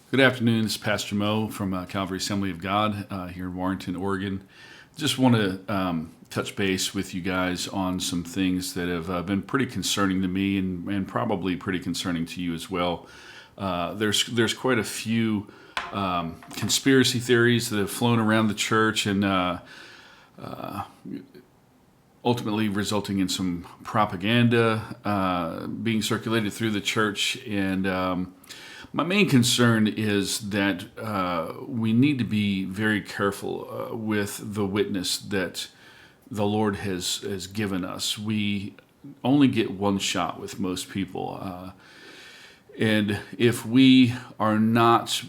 Good afternoon. This is Pastor Mo from Calvary Assembly of God here in Warrenton, Oregon. Just want to touch base with you guys on some things that have been pretty concerning to me and probably pretty concerning to you as well. There's quite a few conspiracy theories that have flown around the church and ultimately resulting in some propaganda being circulated through the church. And my main concern is that we need to be very careful with the witness that the Lord has given us. We only get one shot with most people. And if we are not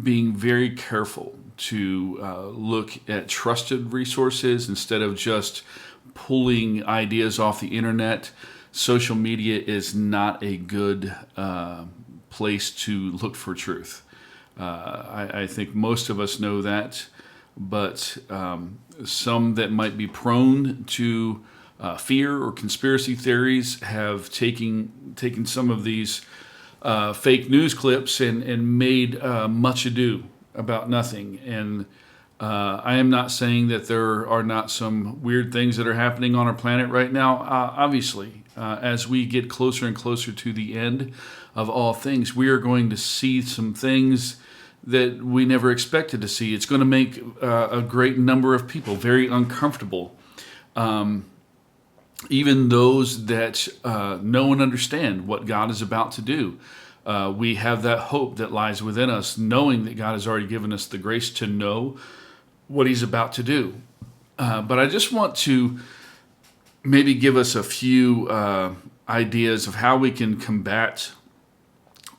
being very careful to look at trusted resources instead of just pulling ideas off the internet, social media is not a good place to look for truth. I think most of us know that, but some that might be prone to fear or conspiracy theories have taken some of these fake news clips and made much ado about nothing. And I am not saying that there are not some weird things that are happening on our planet right now. Obviously, as we get closer and closer to the end of all things, we are going to see some things that we never expected to see. It's going to make a great number of people very uncomfortable. Even those that know and understand what God is about to do. We have that hope that lies within us, knowing that God has already given us the grace to know what He's about to do. But I just want to maybe give us a few ideas of how we can combat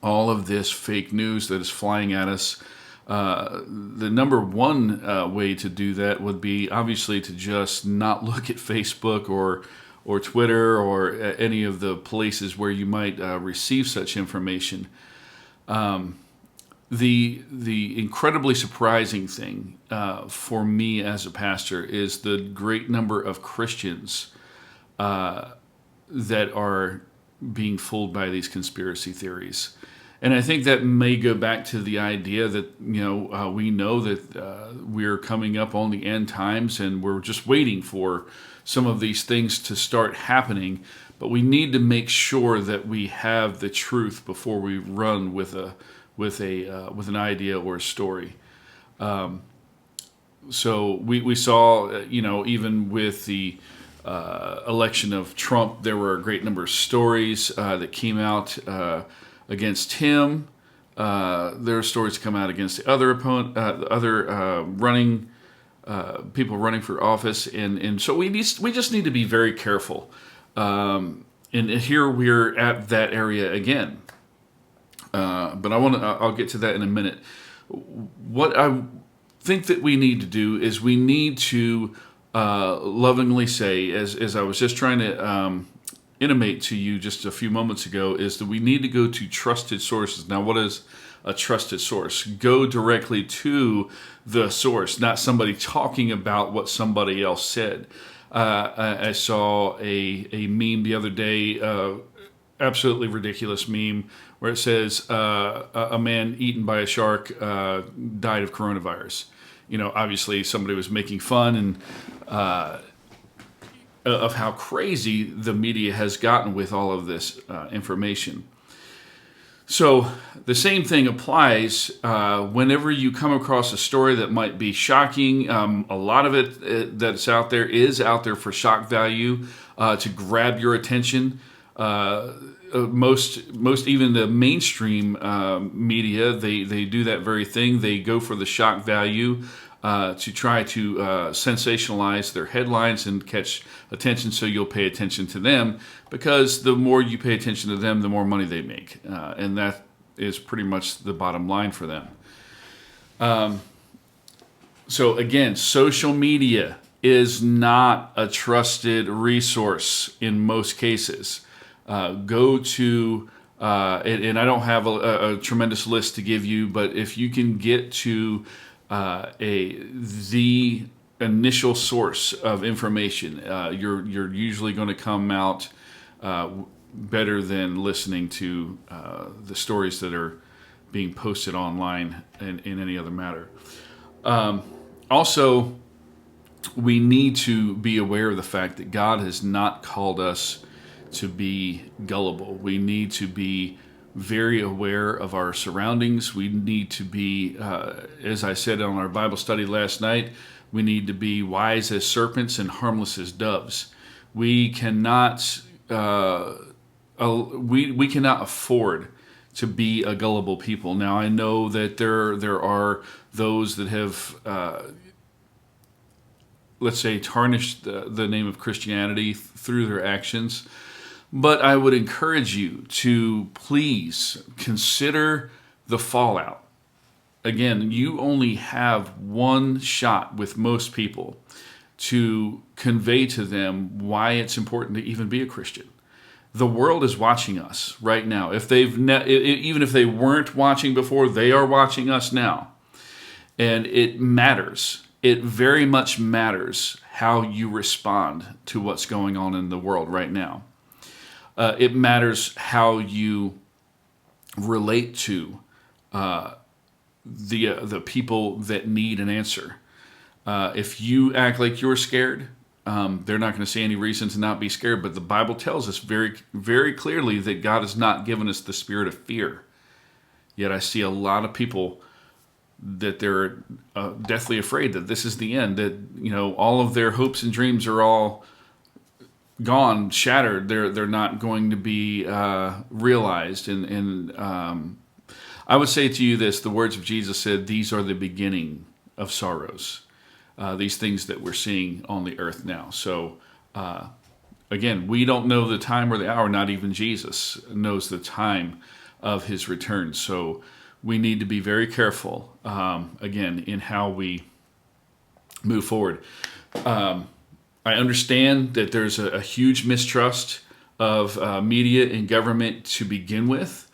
all of this fake news that is flying at us. The number one way to do that would be obviously to just not look at Facebook or Twitter or any of the places where you might receive such information. The incredibly surprising thing for me as a pastor is the great number of Christians that are being fooled by these conspiracy theories. And I think that may go back to the idea that, we know that we're coming up on the end times and we're just waiting for some of these things to start happening. But we need to make sure that we have the truth before we run with an idea or a story. So we saw, even with the election of Trump, there were a great number of stories that came out against him. There are stories come out against the other opponent, running people running for office, and so we just need to be very careful. And here we're at that area again. But I'll get to that in a minute. What I think that we need to do is we need to lovingly say, as I was just trying to intimate to you just a few moments ago, is that we need to go to trusted sources. Now, what is a trusted source? Go directly to the source, not somebody talking about what somebody else said. I saw a meme the other day, absolutely ridiculous meme, where it says a man eaten by a shark died of coronavirus. Obviously somebody was making fun and of how crazy the media has gotten with all of this information. So the same thing applies whenever you come across a story that might be shocking. A lot of it that's out there is out there for shock value, to grab your attention. Most even the mainstream media, they do that very thing. They go for the shock value to try to sensationalize their headlines and catch attention, so you'll pay attention to them, because the more you pay attention to them, the more money they make, and that is pretty much the bottom line for them. So again, social media is not a trusted resource in most cases. Go to, and I don't have a tremendous list to give you, but if you can get to the initial source of information, you're usually going to come out better than listening to the stories that are being posted online in any other matter. Also, we need to be aware of the fact that God has not called us to be gullible. We need to be very aware of our surroundings. We need to be, as I said on our Bible study last night, we need to be wise as serpents and harmless as doves. We cannot, we cannot afford to be a gullible people. Now, I know that there are those that have, let's say, tarnished the name of Christianity through their actions. But I would encourage you to please consider the fallout. Again, you only have one shot with most people to convey to them why it's important to even be a Christian. The world is watching us right now. If even if they weren't watching before, they are watching us now. And it matters. It very much matters how you respond to what's going on in the world right now. It matters how you relate to the people that need an answer. If you act like you're scared, they're not going to see any reason to not be scared. But the Bible tells us very, very clearly that God has not given us the spirit of fear. Yet I see a lot of people that they're deathly afraid that this is the end. That all of their hopes and dreams are all gone, shattered. They're not going to be realized. And I would say to you this: the words of Jesus said, "These are the beginning of sorrows." These things that we're seeing on the earth now. So again, we don't know the time or the hour. Not even Jesus knows the time of his return. So we need to be very careful again in how we move forward. I understand that there's a huge mistrust of media and government to begin with,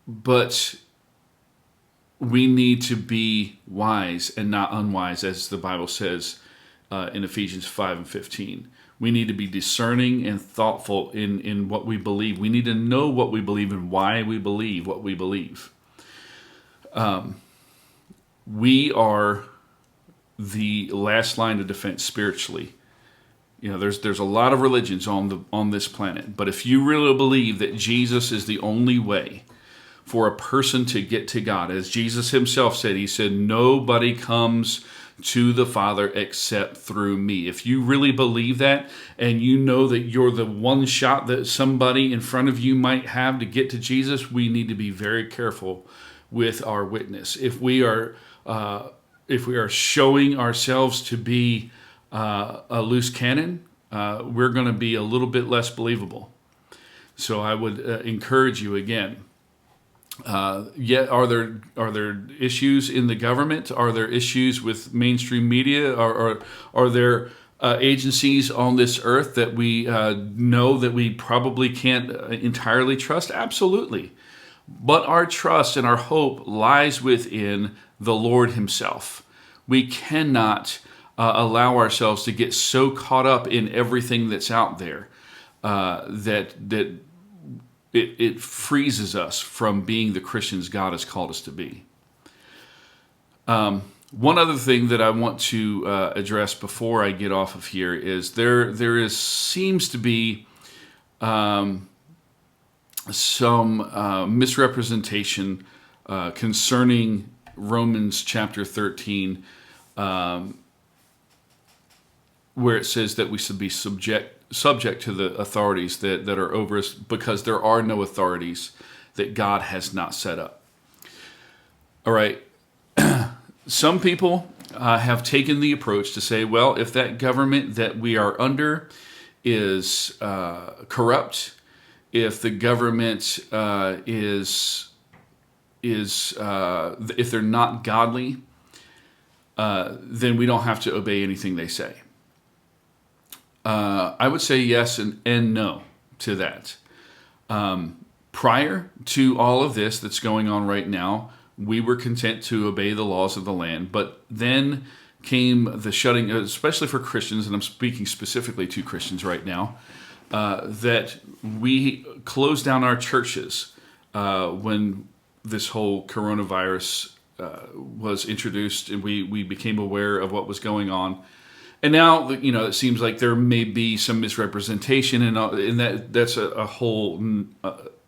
but we need to be wise and not unwise, as the Bible says in Ephesians 5 and 15. We need to be discerning and thoughtful in what we believe. We need to know what we believe and why we believe what we believe. We are the last line of defense spiritually. There's a lot of religions on this planet, but if you really believe that Jesus is the only way for a person to get to God, as Jesus himself said, he said, "Nobody comes to the Father except through me." If you really believe that, and you know that you're the one shot that somebody in front of you might have to get to Jesus, we need to be very careful with our witness. If we are showing ourselves to be a loose cannon, we're going to be a little bit less believable. So I would encourage you again. Yet, are there issues in the government? Are there issues with mainstream media? Are there agencies on this earth that we know that we probably can't entirely trust? Absolutely. But our trust and our hope lies within the Lord himself. We cannot allow ourselves to get so caught up in everything that's out there that it freezes us from being the Christians God has called us to be. One other thing that I want to address before I get off of here is there seems to be some misrepresentation concerning Romans chapter 13, where it says that we should be subject to the authorities that are over us, because there are no authorities that God has not set up. All right. Some people have taken the approach to say, well, if that government that we are under is corrupt, if the government if they're not godly, then we don't have to obey anything they say. I would say yes and no to that. Prior to all of this that's going on right now, we were content to obey the laws of the land, but then came the shutting, especially for Christians, and I'm speaking specifically to Christians right now, that we closed down our churches when this whole coronavirus was introduced, and we became aware of what was going on. And now, it seems like there may be some misrepresentation, and that's a whole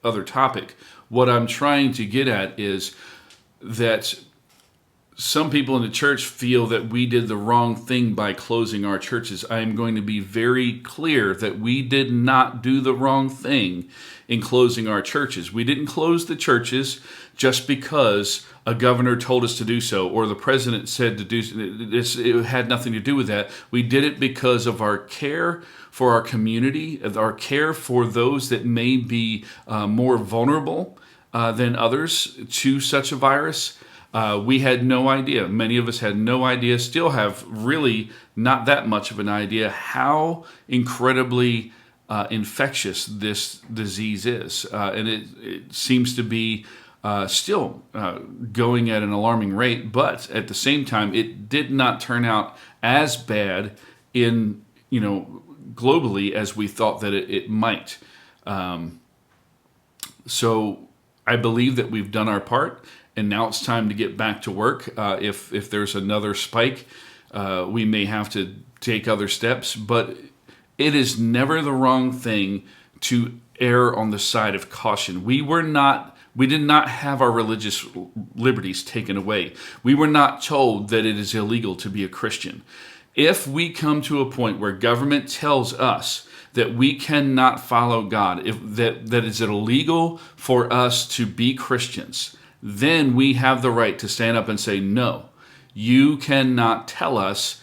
other topic. What I'm trying to get at is that some people in the church feel that we did the wrong thing by closing our churches. I am going to be very clear that we did not do the wrong thing in closing our churches. We didn't close the churches just because a governor told us to do so or the president said to do so. It had nothing to do with that. We did it because of our care for our community, our care for those that may be more vulnerable than others to such a virus. We had no idea. Many of us had no idea, still have really not that much of an idea how incredibly infectious this disease is. And it seems to be still going at an alarming rate, but at the same time, it did not turn out as bad in, globally as we thought that it might. So I believe that we've done our part. And now it's time to get back to work. If there's another spike, we may have to take other steps. But it is never the wrong thing to err on the side of caution. We did not have our religious liberties taken away. We were not told that it is illegal to be a Christian. If we come to a point where government tells us that we cannot follow God, that it's illegal for us to be Christians, then we have the right to stand up and say, no, you cannot tell us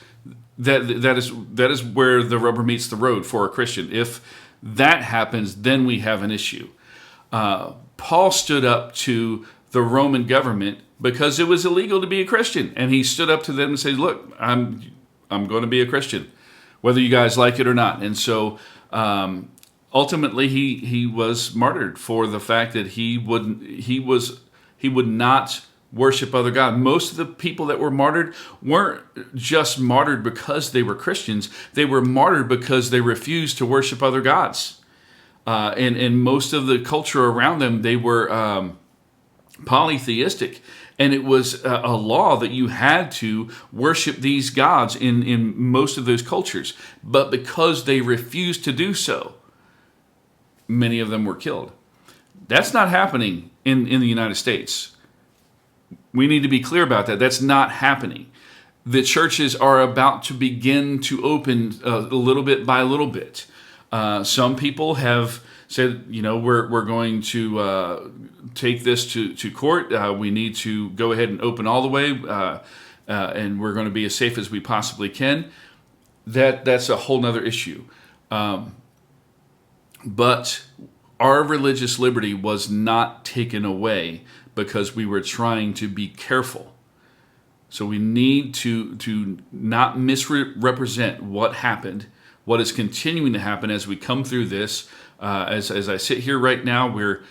that is where the rubber meets the road for a Christian. If that happens, then we have an issue. Paul stood up to the Roman government because it was illegal to be a Christian. And he stood up to them and said, look, I'm going to be a Christian, whether you guys like it or not. And so ultimately he was martyred for the fact that he would not worship other gods. Most of the people that were martyred weren't just martyred because they were Christians. They were martyred because they refused to worship other gods. And most of the culture around them, they were polytheistic. And it was a law that you had to worship these gods in most of those cultures. But because they refused to do so, many of them were killed. That's not happening in the United States. We need to be clear about that. That's not happening. The churches are about to begin to open a little bit by little bit. Some people have said, we're going to take this to court. We need to go ahead and open all the way, and we're going to be as safe as we possibly can. That's a whole nother issue. But our religious liberty was not taken away because we were trying to be careful. So we need to not misrepresent what happened, what is continuing to happen as we come through this. As I sit here right now, we're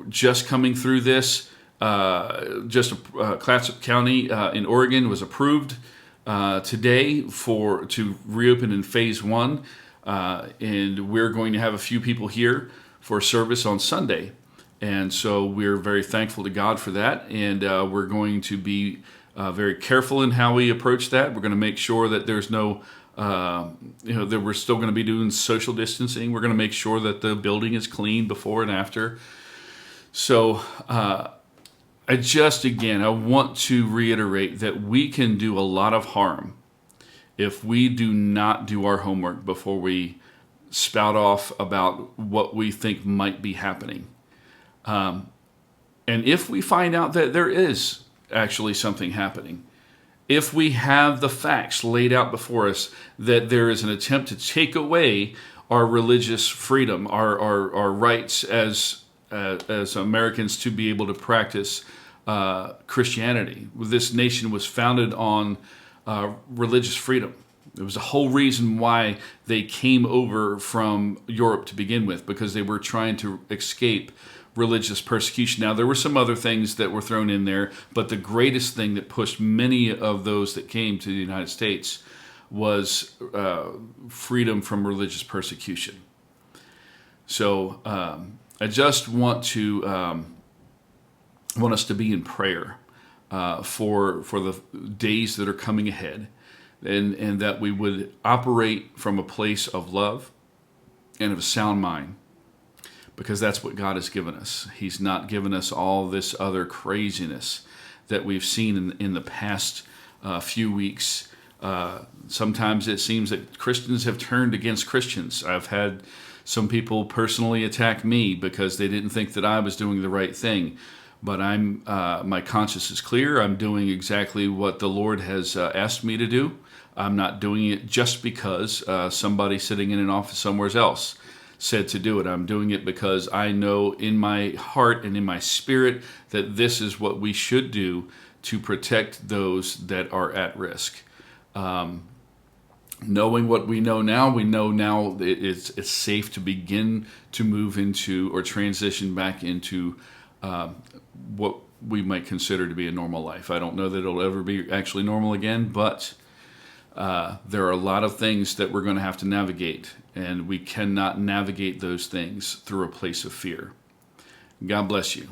just coming through this. Clatsop County in Oregon was approved today to reopen in phase 1. And we're going to have a few people here for service on Sunday. And so we're very thankful to God for that. And we're going to be very careful in how we approach that. We're going to make sure that there's no, that we're still going to be doing social distancing. We're going to make sure that the building is clean before and after. So I want to reiterate that we can do a lot of harm if we do not do our homework before we spout off about what we think might be happening. And if we find out that there is actually something happening, if we have the facts laid out before us that there is an attempt to take away our religious freedom, our rights as Americans to be able to practice Christianity. This nation was founded on religious freedom. It was the whole reason why they came over from Europe to begin with, because they were trying to escape religious persecution. Now, there were some other things that were thrown in there, but the greatest thing that pushed many of those that came to the United States was freedom from religious persecution. So I just want to I want us to be in prayer for the days that are coming ahead, and that we would operate from a place of love and of a sound mind, because that's what God has given us. He's not given us all this other craziness that we've seen in the past few weeks. Sometimes it seems that Christians have turned against Christians. I've had some people personally attack me because they didn't think that I was doing the right thing. But my conscience is clear. I'm doing exactly what the Lord has asked me to do. I'm not doing it just because somebody sitting in an office somewhere else said to do it. I'm doing it because I know in my heart and in my spirit that this is what we should do to protect those that are at risk. Knowing what we know now it's safe to begin to move into or transition back into what we might consider to be a normal life. I don't know that it'll ever be actually normal again, but there are a lot of things that we're going to have to navigate, and we cannot navigate those things through a place of fear. God bless you.